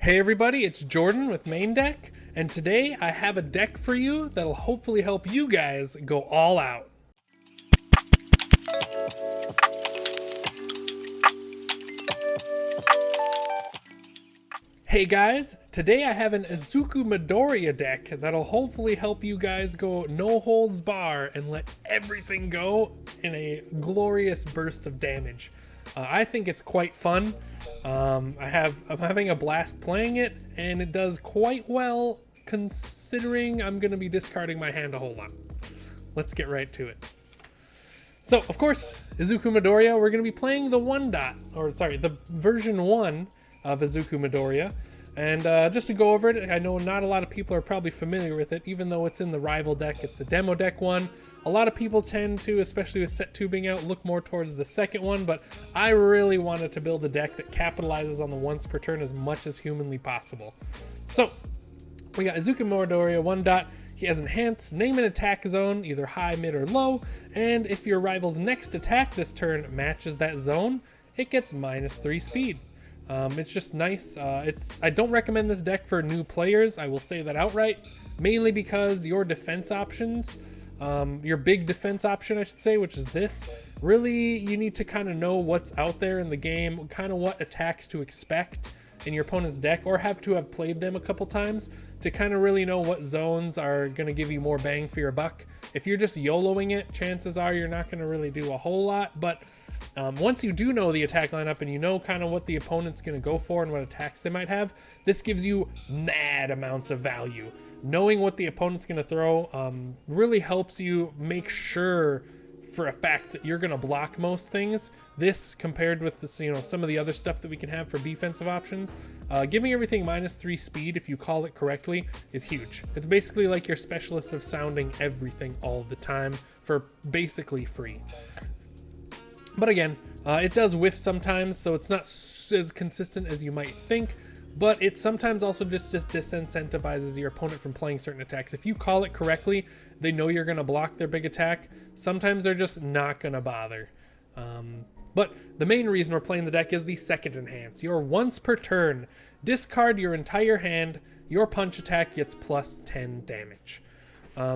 Hey everybody, it's Jordan with Main Deck, and today I have a deck for you that'll hopefully help you guys go all out. Hey guys, today I have an IZUKU Midoriya deck that'll hopefully help you guys go no holds bar and let everything go in a glorious burst of damage. I think it's quite fun. I'm having a blast playing it, and it does quite well considering I'm going to be discarding my hand a whole lot. Let's get right to it. So, of course, IZUKU Midoriya, we're going to be playing the version 1 of IZUKU Midoriya. And just to go over it, I know not a lot of people are probably familiar with it, even though it's in the rival deck. It's the demo deck one. A lot of people tend to, especially with set 2 being out, look more towards the second one, but I really wanted to build a deck that capitalizes on the once per turn as much as humanly possible. So, we got IZUKU Midoriya 1. He has Enhance, name an attack zone, either high, mid, or low, and if your rival's next attack this turn matches that zone, it gets -3 speed. It's just nice. I don't recommend this deck for new players, I will say that outright, mainly because your defense options, your big defense option, I should say, which is this, really you need to kind of know what's out there in the game, kind of what attacks to expect in your opponent's deck, or have to have played them a couple times to kind of really know what zones are going to give you more bang for your buck. If you're just YOLOing it, chances are you're not going to really do a whole lot, but once you do know the attack lineup and you know kind of what the opponent's going to go for and what attacks they might have, this gives you mad amounts of value. Knowing what the opponent's going to throw really helps you make sure for a fact that you're going to block most things. This, compared with this, some of the other stuff that we can have for defensive options, giving everything -3 speed if you call it correctly is huge. It's basically like your specialist of sounding everything all the time for basically free. But again, it does whiff sometimes, so it's not as consistent as you might think, but it sometimes also just disincentivizes your opponent from playing certain attacks. If you call it correctly, they know you're going to block their big attack. Sometimes they're just not going to bother. But the main reason we're playing the deck is the second Enhance. Your once per turn, discard your entire hand, your punch attack gets +10 damage.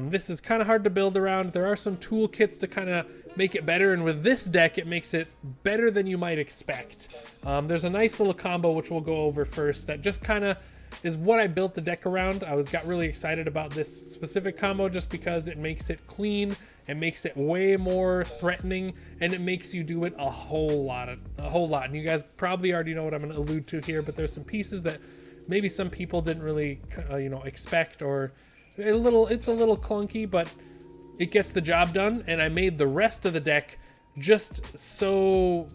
This is kind of hard to build around. There are some toolkits to kind of make it better, and with this deck it makes it better than you might expect. There's a nice little combo which we'll go over first that just kind of is what I built the deck around. I got really excited about this specific combo just because it makes it clean, it makes it way more threatening, and it makes you do it a whole lot. And you guys probably already know what I'm going to allude to here, but there's some pieces that maybe some people didn't really expect, or it's a little clunky, but it gets the job done. And I made the rest of the deck just so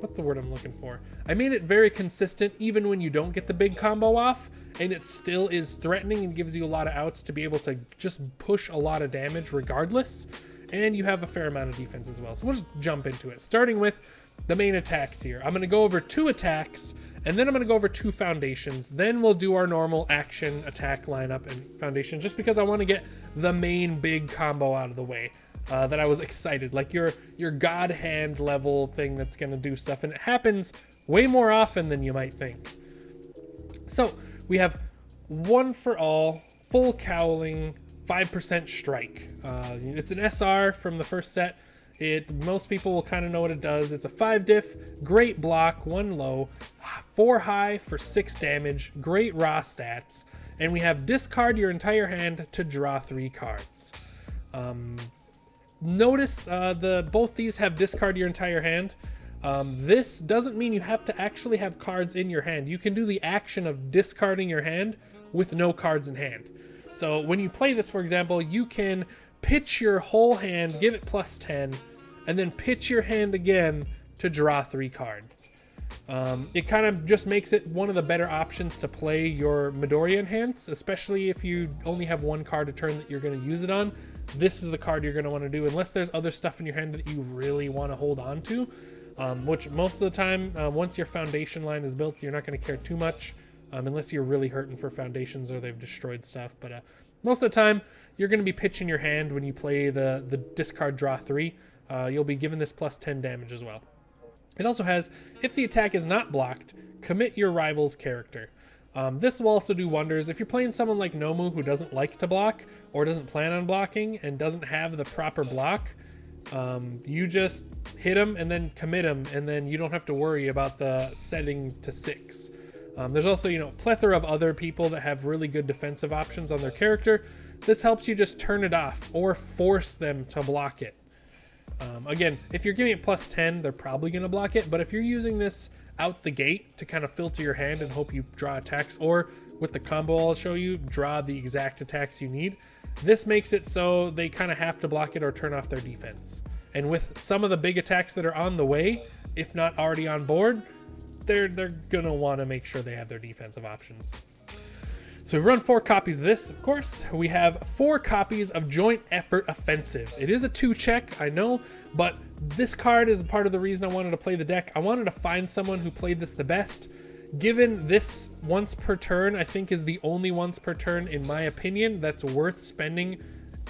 what's the word I'm looking for? I made it very consistent even when you don't get the big combo off, and it still is threatening and gives you a lot of outs to be able to just push a lot of damage regardless, and you have a fair amount of defense as well. So we'll just jump into it, starting with the main attacks here. I'm going to go over 2 attacks, and then I'm going to go over 2 foundations. Then we'll do our normal action, attack lineup, and foundation, just because I want to get the main big combo out of the way. That I was excited, like your god hand level thing that's going to do stuff, and it happens way more often than you might think. So we have One for All, full cowling, 5% strike. It's an SR from the first set. Most people will kind of know what it does. It's a 5 diff, great block, 1 low, 4 high for 6 damage, great raw stats, and we have discard your entire hand to draw 3 cards. Notice both these have discard your entire hand. This doesn't mean you have to actually have cards in your hand. You can do the action of discarding your hand with no cards in hand. So when you play this, for example, you can pitch your whole hand, give it +10, and then pitch your hand again to draw 3 cards. It kind of just makes it one of the better options to play your Midoriya Enhance, especially if you only have 1 card a turn that you're going to use it on. This is the card you're going to want to do, unless there's other stuff in your hand that you really want to hold on to, which most of the time, once your foundation line is built, you're not going to care too much, unless you're really hurting for foundations or they've destroyed stuff. But most of the time, you're going to be pitching your hand when you play the discard draw 3. You'll be given this +10 damage as well. It also has, if the attack is not blocked, commit your rival's character. This will also do wonders if you're playing someone like Nomu who doesn't like to block or doesn't plan on blocking and doesn't have the proper block. You just hit him and then commit him, and then you don't have to worry about the setting to 6. There's also, plethora of other people that have really good defensive options on their character. This helps you just turn it off or force them to block it. Again, if you're giving it plus 10, they're probably going to block it, but if you're using this out the gate to kind of filter your hand and hope you draw attacks, or with the combo I'll show you, draw the exact attacks you need, this makes it so they kind of have to block it or turn off their defense. And with some of the big attacks that are on the way, if not already on board, they're gonna want to make sure they have their defensive options. So we run 4 copies of this, of course. We have 4 copies of Joint Effort Offensive. It is a 2-check, I know, but this card is part of the reason I wanted to play the deck. I wanted to find someone who played this the best. Given this once per turn, I think is the only once per turn, in my opinion, that's worth spending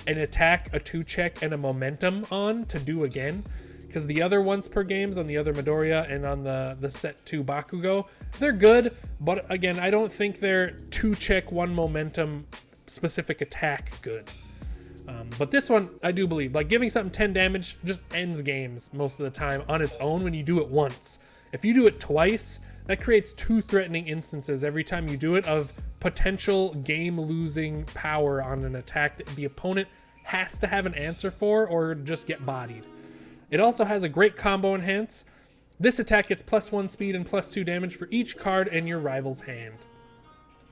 an attack, a 2-check, and a momentum on to do again. Because the other once per games on the other Midoriya and on the set 2 Bakugo, they're good, but again, I don't think they're 2-check, 1 momentum, specific attack good. But this one, I do believe, like giving something 10 damage just ends games most of the time on its own when you do it once. If you do it twice, that creates 2 threatening instances every time you do it of potential game-losing power on an attack that the opponent has to have an answer for or just get bodied. It also has a great combo enhance. This attack gets +1 speed and +2 damage for each card in your rival's hand.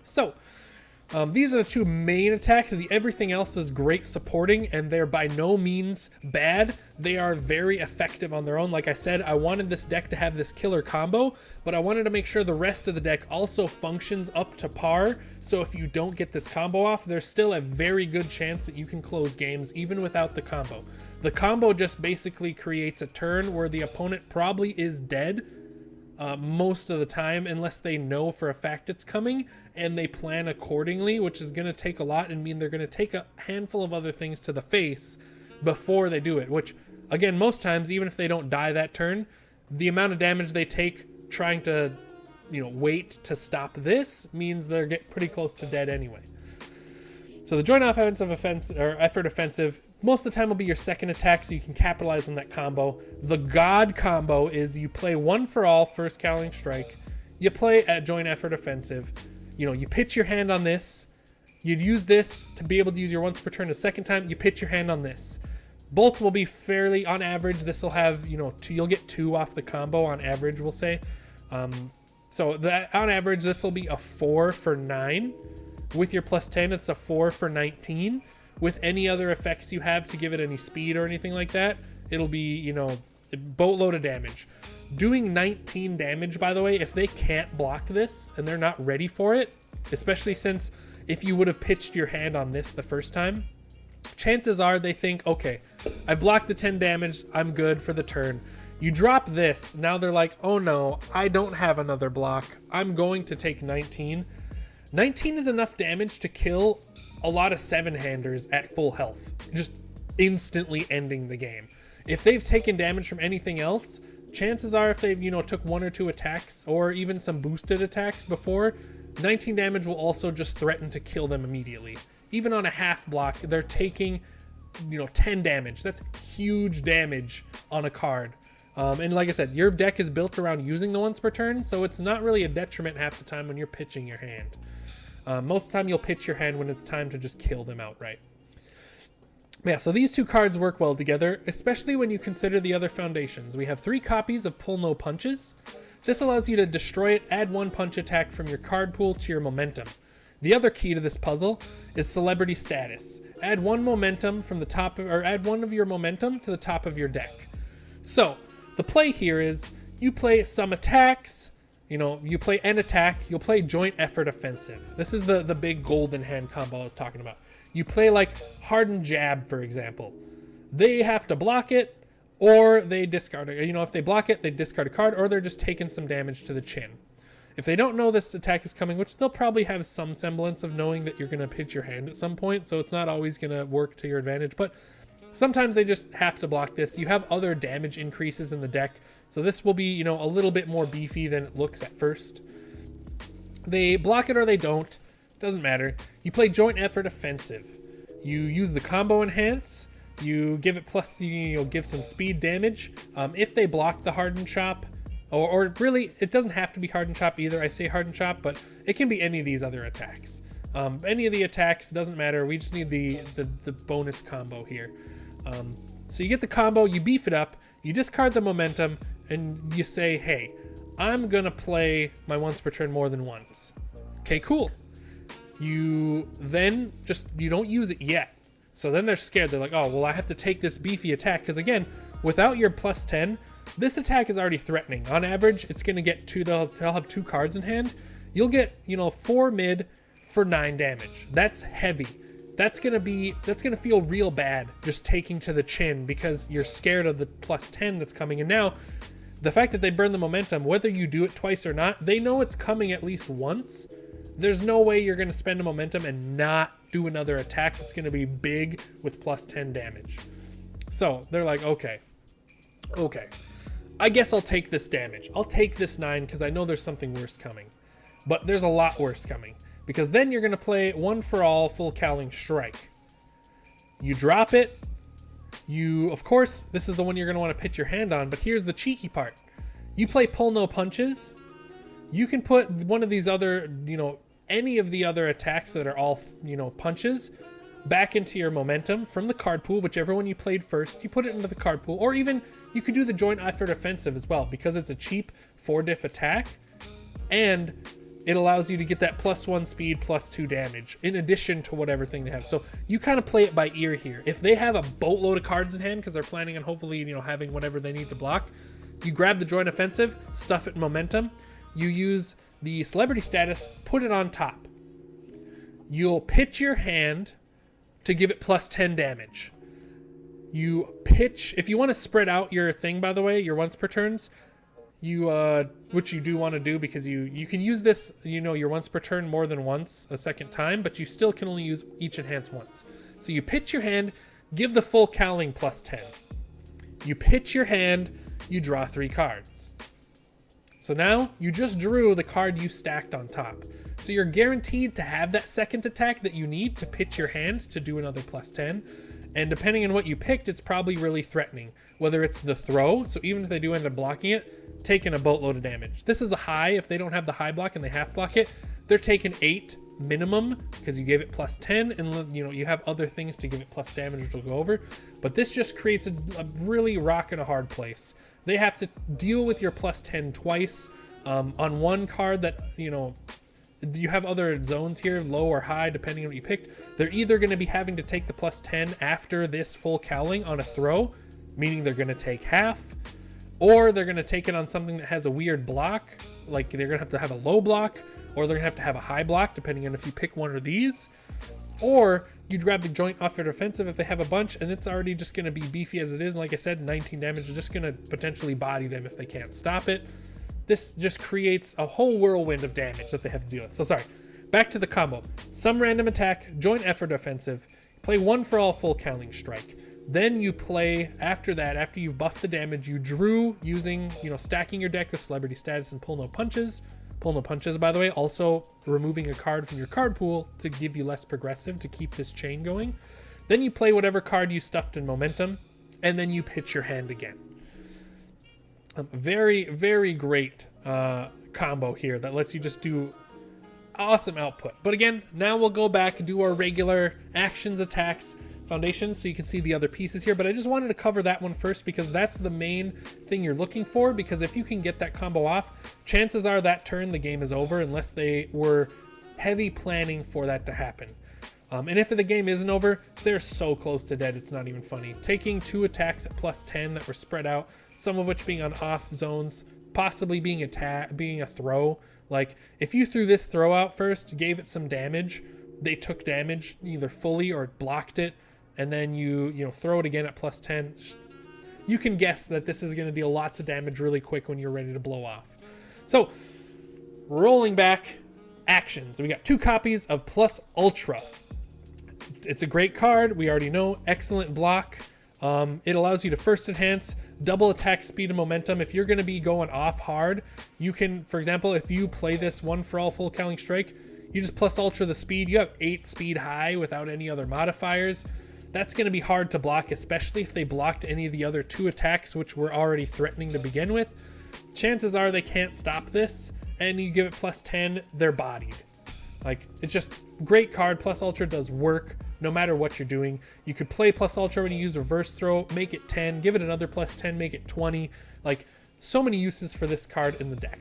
So, these are the 2 main attacks. Everything else is great supporting, and they're by no means bad. They are very effective on their own. Like I said, I wanted this deck to have this killer combo, but I wanted to make sure the rest of the deck also functions up to par. So if you don't get this combo off, there's still a very good chance that you can close games even without the combo. The combo just basically creates a turn where the opponent probably is dead most of the time, unless they know for a fact it's coming and they plan accordingly, which is going to take a lot and mean they're going to take a handful of other things to the face before they do it, which again, most times, even if they don't die that turn, the amount of damage they take trying to wait to stop this means they're getting pretty close to dead anyway. So the joint offensive effort offensive most of the time will be your second attack, so you can capitalize on that combo. The God combo is you play 1 for all first Cowling Strike. You play at joint effort offensive. You pitch your hand on this. You'd use this to be able to use your once per turn a second time. You pitch your hand on this. Both will be fairly, on average, this will have, you'll get 2 off the combo on average, we'll say. So that on average, this will be a 4 for 9. With your +10, it's a 4 for 19. With any other effects you have to give it any speed or anything like that, it'll be, a boatload of damage. Doing 19 damage, by the way, if they can't block this and they're not ready for it, especially since if you would have pitched your hand on this the first time, chances are they think, okay, I blocked the 10 damage, I'm good for the turn. You drop this, now they're like, oh no, I don't have another block, I'm going to take 19. 19 is enough damage to kill a lot of 7-handers at full health, just instantly ending the game. If they've taken damage from anything else, chances are if they've, took 1 or 2 attacks or even some boosted attacks before, 19 damage will also just threaten to kill them immediately. Even on a half block, they're taking, 10 damage. That's huge damage on a card. And like I said, your deck is built around using the once per turn, so it's not really a detriment half the time when you're pitching your hand. Most of the time you'll pitch your hand when it's time to just kill them outright. Yeah, so these 2 cards work well together, especially when you consider the other foundations. We have 3 copies of Pull No Punches. This allows you to destroy it, add 1 punch attack from your card pool to your momentum. The other key to this puzzle is Celebrity Status. Add 1 momentum from the top, or add 1 of your momentum to the top of your deck. So, the play here is, you play some attacks, you play an attack, you'll play joint effort offensive. This is the big golden hand combo I was talking about. You play like hardened jab, for example. They have to block it, or they discard it. If they block it, they discard a card, or they're just taking some damage to the chin. If they don't know this attack is coming, which they'll probably have some semblance of knowing that you're going to pitch your hand at some point, so it's not always going to work to your advantage, but Sometimes they just have to block this. You have other damage increases in the deck, so this will be, you know, a little bit more beefy than it looks at first. They block it or they don't. Doesn't matter. You play Joint Effort Offensive. You use the Combo Enhance. You give it plus, you'll give some speed damage. If they block the Hardened Chop, or really, it doesn't have to be Hardened Chop either. I say Hardened Chop, but it can be any of these other attacks. Any of the attacks, doesn't matter. We just need the bonus combo here. So you get the combo, you beef it up, you discard the momentum, and you say, hey, I'm gonna play my once per turn more than once. Okay, cool. You then you don't use it yet. So then they're scared. They're like, oh, well, I have to take this beefy attack. Because again, without your plus 10, this attack is already threatening. On average, it's gonna get they'll have 2 cards in hand. You'll get, you know, 4 mid for 9 damage. That's heavy. That's gonna feel real bad just taking to the chin because you're scared of the plus 10 that's coming. And now the fact that they burn the momentum, whether you do it twice or not, they know it's coming at least once. There's no way you're going to spend a momentum and not do another attack that's going to be big with plus 10 damage. So they're like, okay, I guess I'll take this damage. I'll take this 9 because I know there's something worse coming. But there's a lot worse coming, because then you're going to play One for All Full Cowling Strike. You drop it. Of course, this is the one you're going to want to pitch your hand on, but here's the cheeky part. You play Pull No Punches. You can put one of these other, you know, any of the other attacks that are all, you know, punches back into your momentum from the card pool, whichever one you played first, you put it into the card pool, or even you could do the Joint Effort Offensive as well, because it's a cheap 4-diff attack, and it allows you to get that plus 1 speed, plus 2 damage, in addition to whatever thing they have. So you kind of play it by ear here. If they have a boatload of cards in hand, because they're planning on hopefully, you know, having whatever they need to block, you grab the Joint Offensive, stuff it in momentum, you use the Celebrity Status, put it on top. You'll pitch your hand to give it plus 10 damage. You pitch, if you want to spread out your thing, by the way, your once per turns, which you do want to do, because you can use this, you know, your once per turn more than once a second time, but you still can only use each enhance once. So you pitch your hand, give the full cowling plus 10. You pitch your hand, you draw 3 cards. So now you just drew the card you stacked on top. So you're guaranteed to have that second attack that you need to pitch your hand to do another plus 10. And depending on what you picked, it's probably really threatening. Whether it's the throw, so even if they do end up blocking it, taking a boatload of damage. This is a high. If they don't have the high block and they half block it, they're taking 8 minimum because you gave it plus 10, and you know you have other things to give it plus damage, which we'll go over. But this just creates a really rock and a hard place. They have to deal with your plus 10 twice on one card that, you know, you have other zones here, low or high, depending on what you picked. They're either going to be having to take the plus 10 after this full cowling on a throw, meaning they're going to take half, or they're going to take it on something that has a weird block, like they're going to have a low block, or they're going to have a high block, depending on if you pick one of these. Or you grab the Joint Effort Offensive if they have a bunch, and it's already just going to be beefy as it is. And like I said, 19 damage is just going to potentially body them if they can't stop it. This just creates a whole whirlwind of damage that they have to deal with. So sorry, back to the combo. Some random attack, Joint Effort Offensive, play One for All Full Cowling Strike. Then you play, after that, after you've buffed the damage, you drew using, you know, stacking your deck with Celebrity Status and Pull No Punches. Pull No Punches, by the way, also removing a card from your card pool to give you less progressive to keep this chain going. Then you play whatever card you stuffed in momentum, and then you pitch your hand again. Very, very great combo here that lets you just do awesome output. But again, now we'll go back and do our regular actions, attacks, foundations, so you can see the other pieces here. But I just wanted to cover that one first because that's the main thing you're looking for, because if you can get that combo off, chances are that turn the game is over unless they were heavy planning for that to happen. And if the game isn't over, they're so close to dead, it's not even funny. Taking 2 attacks at plus 10 that were spread out, some of which being on off zones, possibly being a throw. Like, if you threw this throw out first, gave it some damage, they took damage either fully or blocked it, and then you throw it again at plus 10, you can guess that this is going to deal lots of damage really quick when you're ready to blow off. So, rolling back, actions. We got 2 copies of Plus Ultra. It's a great card, we already know. Excellent block. It allows you to first enhance, double attack speed and momentum. If you're going to be going off hard, you can, for example, if you play this one for all full cowling strike, you just plus ultra the speed. You have 8 speed high without any other modifiers. That's going to be hard to block, especially if they blocked any of the other 2 attacks, which were already threatening to begin with. Chances are they can't stop this, and you give it plus 10, they're bodied. Like, it's just great card. Plus ultra does work no matter what you're doing. You could play plus ultra when you use reverse throw, make it 10, give it another plus 10, make it 20. Like, so many uses for this card in the deck.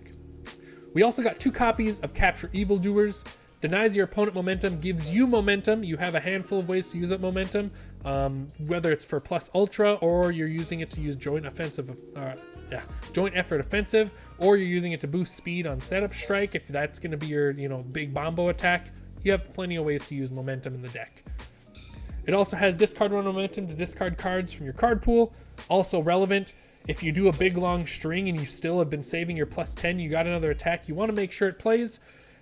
We also got 2 copies of Capture Evildoers. Denies your opponent momentum, gives you momentum. You have a handful of ways to use that momentum, whether it's for plus ultra or you're using it to use joint effort offensive, or you're using it to boost speed on setup strike. If that's going to be your, big bombo attack, you have plenty of ways to use momentum in the deck. It also has discard 1 momentum to discard cards from your card pool. Also relevant, if you do a big long string and you still have been saving your plus 10, you got another attack, you want to make sure it plays,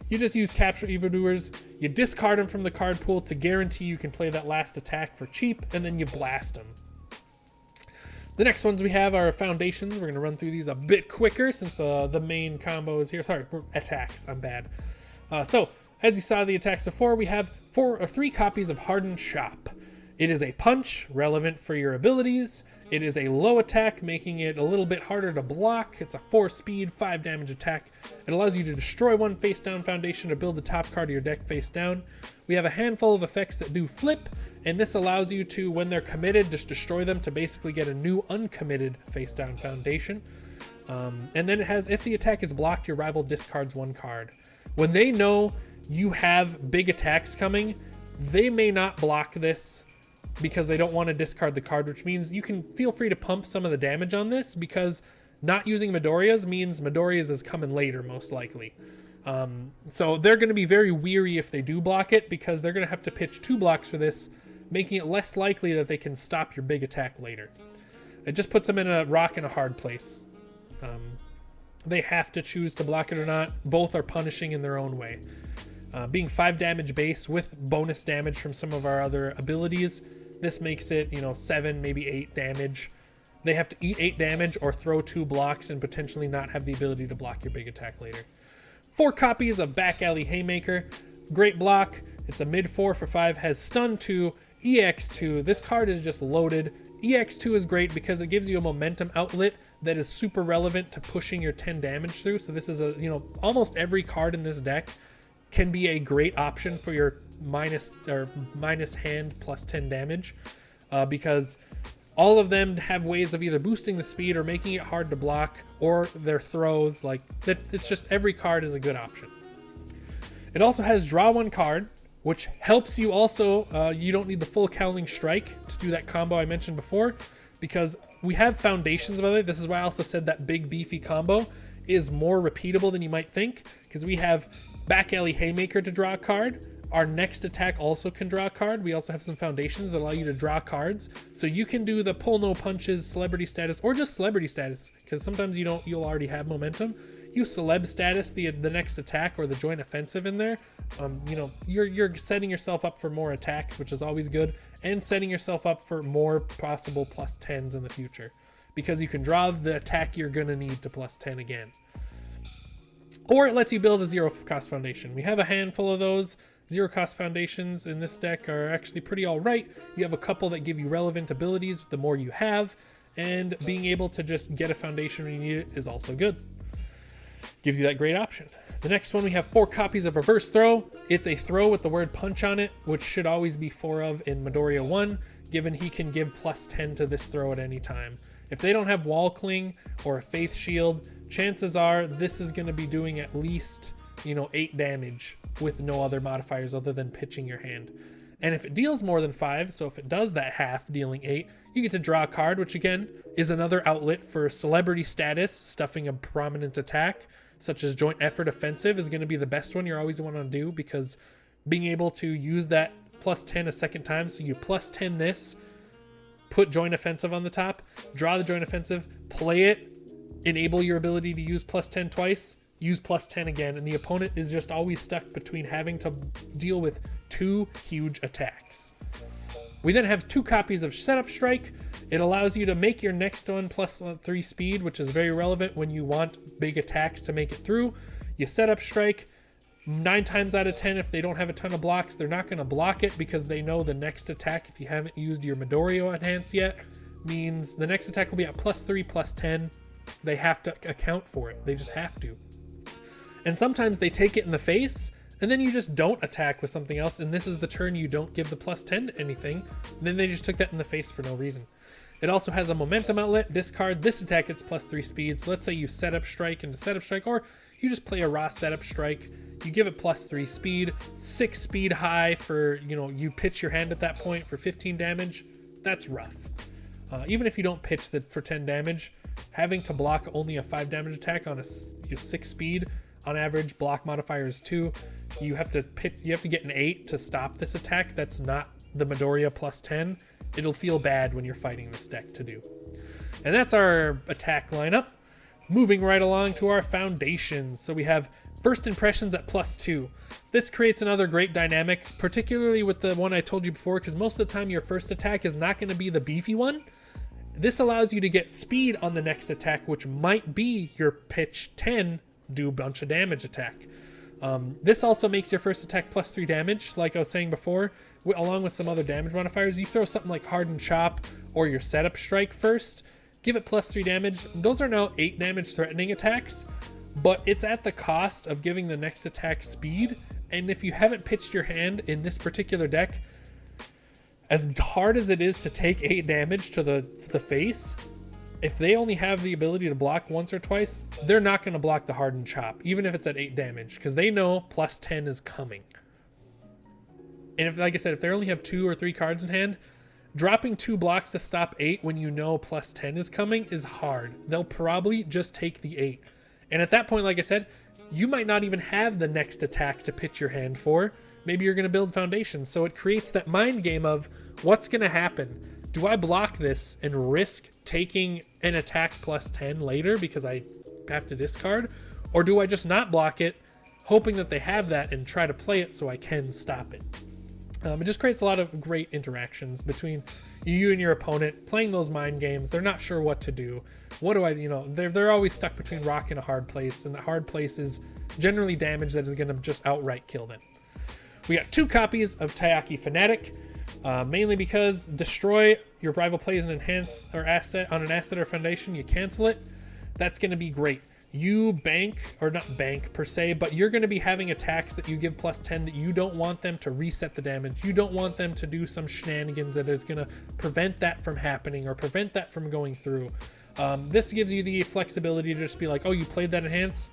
you just use Capture Evildoers, you discard them from the card pool to guarantee you can play that last attack for cheap, and then you blast them. The next ones we have are Foundations. We're going to run through these a bit quicker since the main combo is here. Sorry, attacks, I'm bad. So, as you saw the attacks before, we have 3 copies of Hardened Shop. It is a punch, relevant for your abilities. It is a low attack, making it a little bit harder to block. It's a 4 speed, 5 damage attack. It allows you to destroy 1 face down foundation to build the top card of your deck face down. We have a handful of effects that do flip, and this allows you to, when they're committed, just destroy them to basically get a new uncommitted face down foundation. And then it has, if the attack is blocked, your rival discards 1 card. When they know you have big attacks coming, they may not block this because they don't want to discard the card, which means you can feel free to pump some of the damage on this, because not using Midoriya's means Midoriya's is coming later, most likely. So they're going to be very weary if they do block it, because they're going to have to pitch 2 blocks for this, making it less likely that they can stop your big attack later. It just puts them in a rock and a hard place. They have to choose to block it or not. Both are punishing in their own way. Being 5 damage base with bonus damage from some of our other abilities, this makes it, 7, maybe 8 damage. They have to eat 8 damage or throw 2 blocks and potentially not have the ability to block your big attack later. 4 copies of Back Alley Haymaker. Great block. It's a mid 4 for 5, has stun 2, EX2. This card is just loaded. EX2 is great because it gives you a momentum outlet that is super relevant to pushing your 10 damage through. So this is almost every card in this deck can be a great option for your minus hand plus 10 damage, because all of them have ways of either boosting the speed or making it hard to block, or their throws. Like that, it's just every card is a good option. It also has draw 1 card, which helps you also. You don't need the full cowling strike to do that combo I mentioned before, because we have Foundations, by the way. This is why I also said that big beefy combo is more repeatable than you might think, because we have Back Alley Haymaker to draw a card. Our next attack also can draw a card. We also have some Foundations that allow you to draw cards. So you can do the pull no punches, celebrity status, or just celebrity status, because sometimes you'll already have momentum. Use celeb status, the next attack, or the joint offensive in there. You're setting yourself up for more attacks, which is always good, and setting yourself up for more possible plus 10s in the future, because you can draw the attack you're gonna need to plus 10 again. Or it lets you build a 0-cost foundation. We have a handful of those. 0-cost foundations in this deck are actually pretty alright. You have a couple that give you relevant abilities the more you have, and being able to just get a foundation when you need it is also good. Gives you that great option. The next one, we have 4 copies of Reverse Throw. It's a throw with the word punch on it, which should always be 4 of in Midoriya 1, given he can give plus 10 to this throw at any time. If they don't have Wall Cling or a Faith Shield, chances are this is going to be doing at least 8 damage with no other modifiers other than pitching your hand. And if it deals more than 5, so if it does that half, dealing 8, you get to draw a card, which again is another outlet for celebrity status. Stuffing a prominent attack such as joint effort offensive is going to be the best one you always want to do, because being able to use that plus 10 a second time, so you plus 10 this, put joint offensive on the top, draw the joint offensive, play it, enable your ability to use plus 10 twice, use plus 10 again, and the opponent is just always stuck between having to deal with 2 huge attacks. We then have 2 copies of Setup Strike. It allows you to make your next one plus 3 speed, which is very relevant when you want big attacks to make it through. You Setup Strike. 9 times out of 10, if they don't have a ton of blocks, they're not going to block it because they know the next attack, if you haven't used your Midoriya enhance yet, means the next attack will be at +3, +10. They have to account for it. They just have to. And sometimes they take it in the face, and then you just don't attack with something else, and this is the turn you don't give the +10 to anything. And then they just took that in the face for no reason. It also has a momentum outlet. Discard this attack, it's +3 speed. So let's say you Setup Strike into Setup Strike, or you just play a raw Setup Strike. You give it +3 speed, 6 speed high for, you pitch your hand at that point for 15 damage. That's rough. Even if you don't pitch for 10 damage, having to block only a 5 damage attack on a 6 speed, on average, block modifier is 2. You have to get an 8 to stop this attack. That's not the Midoriya +10. It'll feel bad when you're fighting this deck to do. And that's our attack lineup. Moving right along to our foundations. So we have First Impressions at +2. This creates another great dynamic, particularly with the one I told you before, because most of the time your first attack is not going to be the beefy one. This allows you to get speed on the next attack, which might be your pitch 10, do a bunch of damage attack. This also makes your first attack +3 damage, like I was saying before, along with some other damage modifiers. You throw something like Hardened Chop or your Setup Strike first, give it +3 damage. Those are now 8 damage threatening attacks, but it's at the cost of giving the next attack speed. And if you haven't pitched your hand in this particular deck, as hard as it is to take 8 damage to the face, if they only have the ability to block once or twice, they're not going to block the Hardened Chop, even if it's at 8 damage, because they know +10 is coming. And if, like I said, if they only have 2 or 3 cards in hand, dropping 2 blocks to stop 8 when you know +10 is coming is hard. They'll probably just take the 8. And at that point, like I said, you might not even have the next attack to pitch your hand for. Maybe you're going to build foundations. So it creates that mind game of what's going to happen. Do I block this and risk taking an attack +10 later because I have to discard? Or do I just not block it, hoping that they have that and try to play it so I can stop it? It just creates a lot of great interactions between you and your opponent playing those mind games. They're not sure what to do. What do I, they're always stuck between rock and a hard place, and the hard place is generally damage that is going to just outright kill them. We got 2 copies of Taiyaki Fanatic, mainly because destroy your rival plays an enhance or asset on an asset or foundation, you cancel it. That's going to be great. You bank, or not bank per se, but you're going to be having attacks that you give +10 that you don't want them to reset the damage. You don't want them to do some shenanigans that is going to prevent that from happening or prevent that from going through. This gives you the flexibility to just be like, oh, you played that enhance?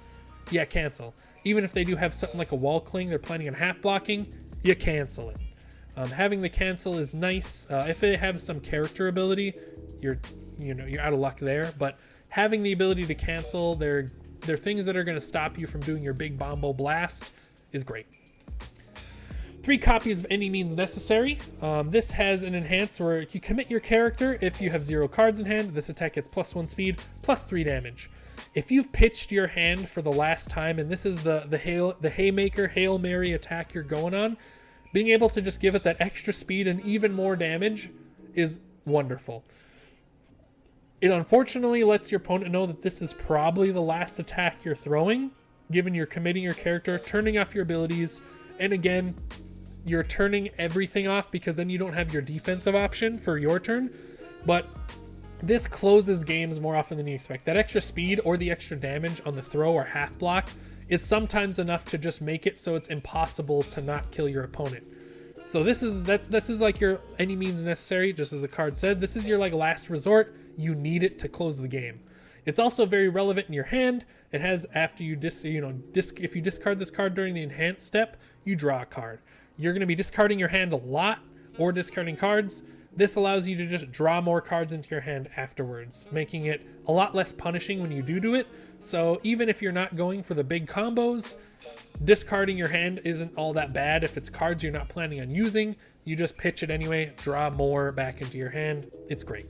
Yeah, cancel. Even if they do have something like a wall cling, they're planning on half blocking, you cancel it. Having the cancel is nice. If it has some character ability, you're out of luck there, but having the ability to cancel their things that are going to stop you from doing your big Bombo Blast is great. 3 copies of Any Means Necessary. This has an enhance where you commit your character. If you have 0 cards in hand, this attack gets +1 speed, +3 damage. If you've pitched your hand for the last time, and this is the Haymaker, Hail Mary attack you're going on, being able to just give it that extra speed and even more damage is wonderful. It unfortunately lets your opponent know that this is probably the last attack you're throwing, given you're committing your character, turning off your abilities, and again, you're turning everything off because then you don't have your defensive option for your turn. But this closes games more often than you expect. That extra speed or the extra damage on the throw or half block is sometimes enough to just make it so it's impossible to not kill your opponent. So this is like your Any Means Necessary, just as the card said. This is your like last resort. You need it to close the game. It's also very relevant in your hand. It has, after you if you discard this card during the enhanced step, you draw a card. You're going to be discarding your hand a lot or discarding cards. This allows you to just draw more cards into your hand afterwards, making it a lot less punishing when you do it. So even if you're not going for the big combos, discarding your hand isn't all that bad. If it's cards you're not planning on using, you just pitch it anyway, draw more back into your hand. It's great.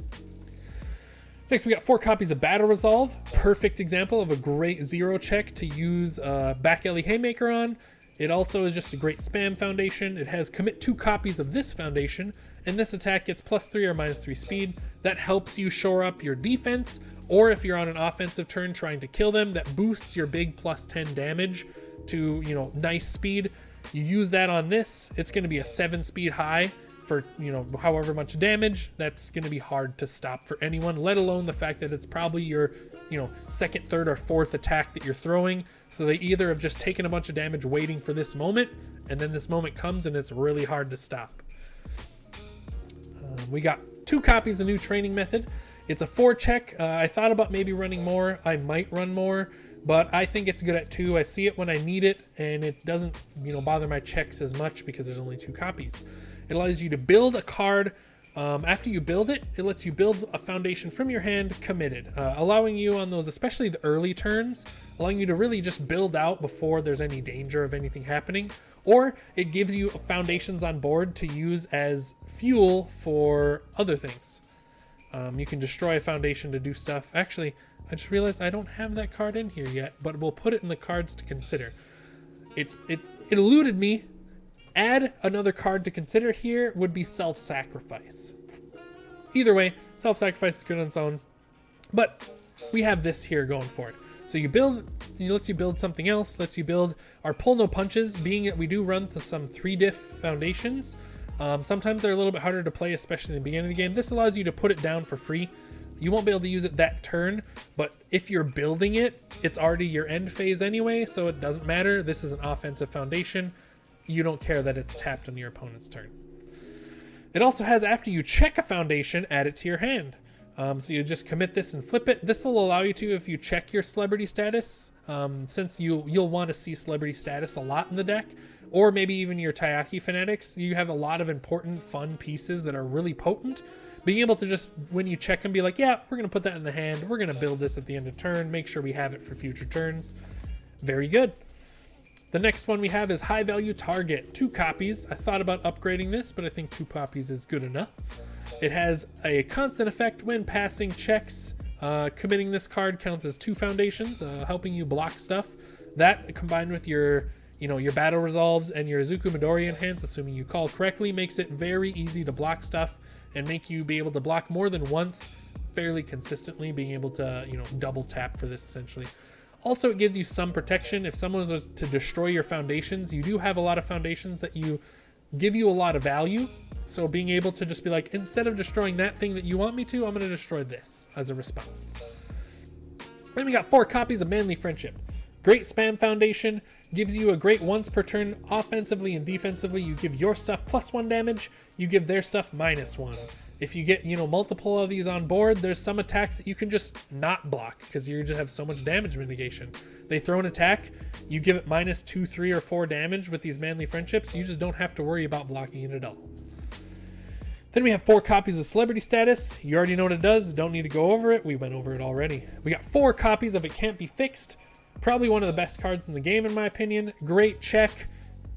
Next, we got 4 copies of Battle Resolve. Perfect example of a great 0 check to use Back Alley Haymaker on. It also is just a great spam foundation. It has commit 2 copies of this foundation, and this attack gets +3 or -3 speed. That helps you shore up your defense, or if you're on an offensive turn trying to kill them, that boosts your big +10 damage to, you know, nice speed. You use that on this, it's going to be a 7 speed high for, you know, however much damage. That's going to be hard to stop for anyone, let alone the fact that it's probably your, you know, second, third, or fourth attack that you're throwing. So they either have just taken a bunch of damage waiting for this moment, and then this moment comes and it's really hard to stop. We got 2 copies of new training method. It's a 4 check. I thought about maybe running more. I might run more, but I think it's good at 2. I see it when I need it, and it doesn't, you know, bother my checks as much because there's only 2 copies. It allows you to build a card. After you build it, it lets you build a foundation from your hand committed, allowing you on those, especially the early turns, allowing you to really just build out before there's any danger of anything happening. Or it gives you foundations on board to use as fuel for other things. You can destroy a foundation to do stuff. Actually, I just realized I don't have that card in here yet, but we'll put it in the cards to consider. It eluded me. Add another card to consider here would be self-sacrifice. Either way, self-sacrifice is good on its own, but we have this here going for it. So you build, it lets you build something else, lets you build our pull no punches, being that we do run some 3-diff foundations. Sometimes they're a little bit harder to play, especially in the beginning of the game. This allows you to put it down for free. You won't be able to use it that turn, but if you're building it, it's already your end phase anyway, so it doesn't matter. This is an offensive foundation. You don't care that it's tapped on your opponent's turn. It also has, after you check a foundation, add it to your hand. So you just commit this and flip it. This will allow you to, if you check your celebrity status, since you'll want to see celebrity status a lot in the deck, or maybe even your Taiyaki fanatics, you have a lot of important, fun pieces that are really potent. Being able to just, when you check them, be like, yeah, we're going to put that in the hand. We're going to build this at the end of turn. Make sure we have it for future turns. Very good. The next one we have is High Value Target. 2 copies. I thought about upgrading this, but I think 2 copies is good enough. It has a constant effect when passing checks. Committing this card counts as 2 foundations, helping you block stuff. That, combined with your battle resolves and your IZUKU Midoriya enhance, assuming you call correctly, makes it very easy to block stuff and make you be able to block more than once fairly consistently, being able to, double tap for this essentially. Also, it gives you some protection. If someone was to destroy your foundations, you do have a lot of foundations that give you a lot of value. So being able to just be like, instead of destroying that thing that you want me to, I'm going to destroy this as a response. Then we got 4 copies of Manly Friendship. Great spam foundation, gives you a great once per turn offensively and defensively. You give your stuff +1 damage, you give their stuff -1. If you get, multiple of these on board, there's some attacks that you can just not block because you just have so much damage mitigation. They throw an attack, you give it -2, 3, or 4 damage with these Manly Friendships. You just don't have to worry about blocking it at all. Then we have 4 copies of Celebrity Status. You already know what it does. Don't need to go over it. We went over it already. We got 4 copies of It Can't Be Fixed. Probably one of the best cards in the game, in my opinion. Great check.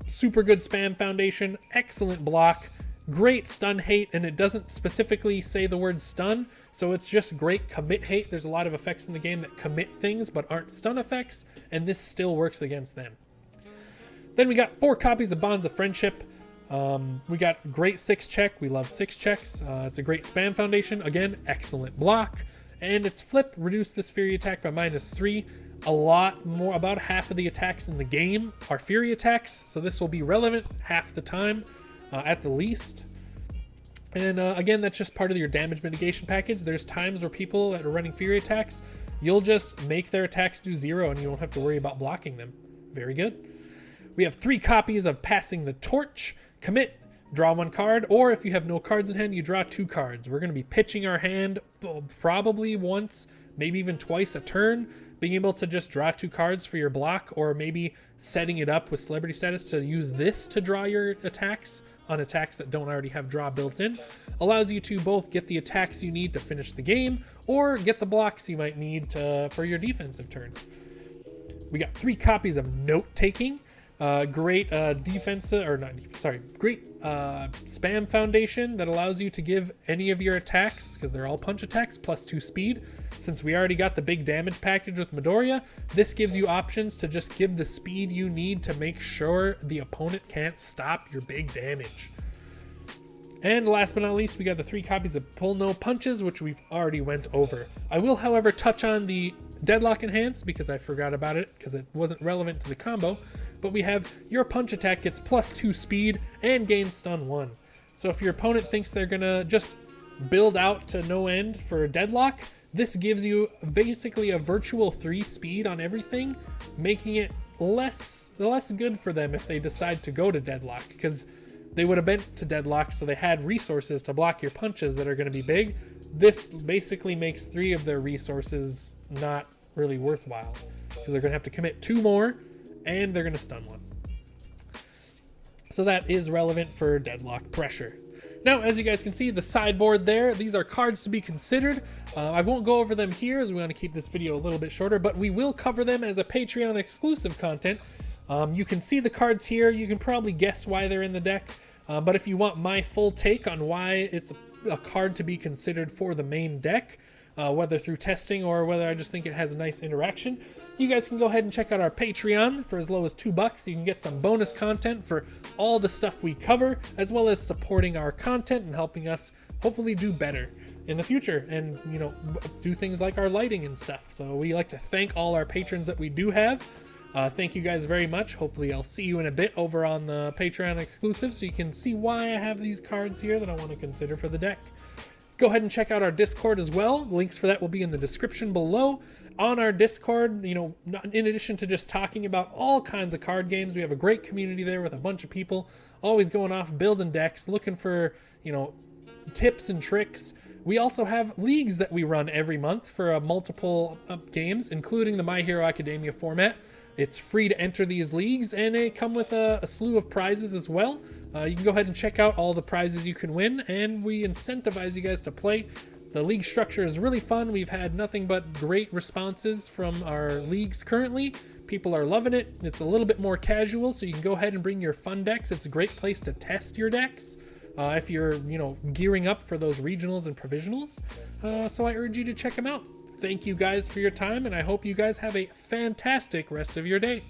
Super good spam foundation. Excellent block. Great stun hate, and it doesn't specifically say the word stun, so it's just great commit hate. There's a lot of effects in the game that commit things but aren't stun effects, and this still works against them. Then we got 4 copies of Bonds of Friendship. We got great 6 check. We love 6 checks. It's a great spam foundation. Again, excellent block. And its flip, reduce this Fury attack by -3. A lot more, about half of the attacks in the game are Fury attacks, so this will be relevant half the time. At the least. And again, that's just part of your damage mitigation package. There's times where people that are running Fury attacks, you'll just make their attacks do 0 and you don't have to worry about blocking them. Very good. We have 3 copies of Passing the Torch. Commit, draw 1 card, or if you have no cards in hand, you draw 2 cards. We're going to be pitching our hand probably once, maybe even twice a turn, being able to just draw 2 cards for your block, or maybe setting it up with Celebrity Status to use this to draw your attacks on attacks that don't already have draw built in. Allows you to both get the attacks you need to finish the game, or get the blocks you might need for your defensive turn. We got 3 copies of Note Taking. Great defensive, or not, sorry, great spam foundation that allows you to give any of your attacks, because they're all punch attacks, +2 speed. Since we already got the big damage package with Midoriya, this gives you options to just give the speed you need to make sure the opponent can't stop your big damage. And last but not least, we got the 3 copies of Pull No Punches, which we've already went over. I will, however, touch on the Deadlock Enhance because I forgot about it because it wasn't relevant to the combo. But we have your punch attack gets +2 speed and gains stun 1. So if your opponent thinks they're gonna just build out to no end for Deadlock, this gives you basically a virtual 3 speed on everything, making it less good for them if they decide to go to Deadlock, because they would have been to Deadlock, so they had resources to block your punches that are going to be big. This basically makes 3 of their resources not really worthwhile, because they're going to have to commit 2 more, and they're going to stun 1. So that is relevant for Deadlock Pressure. Now, as you guys can see, the sideboard there, these are cards to be considered. I won't go over them here as we want to keep this video a little bit shorter, but we will cover them as a Patreon exclusive content. You can see the cards here. You can probably guess why they're in the deck. But if you want my full take on why it's a card to be considered for the main deck, whether through testing or whether I just think it has a nice interaction, you guys can go ahead and check out our Patreon for as low as $2. You can get some bonus content for all the stuff we cover, as well as supporting our content and helping us hopefully do better in the future and, you know, do things like our lighting and stuff. So we like to thank all our patrons that we do have. Thank you guys very much. Hopefully I'll see you in a bit over on the Patreon exclusive so you can see why I have these cards here that I want to consider for the deck. Go ahead and check out our Discord as well. Links for that will be in the description below. On our Discord, you know, in addition to just talking about all kinds of card games, we have a great community there with a bunch of people always going off building decks, looking for, you know, tips and tricks. We also have leagues that we run every month for multiple games, including the My Hero Academia format. It's free to enter these leagues, and they come with a slew of prizes as well. You can go ahead and check out all the prizes you can win, and we incentivize you guys to play. The league structure is really fun. We've had nothing but great responses from our leagues currently. People are loving it. It's a little bit more casual, so you can go ahead and bring your fun decks. It's a great place to test your decks if you're, you know, gearing up for those regionals and provisionals. So I urge you to check them out. Thank you guys for your time, and I hope you guys have a fantastic rest of your day.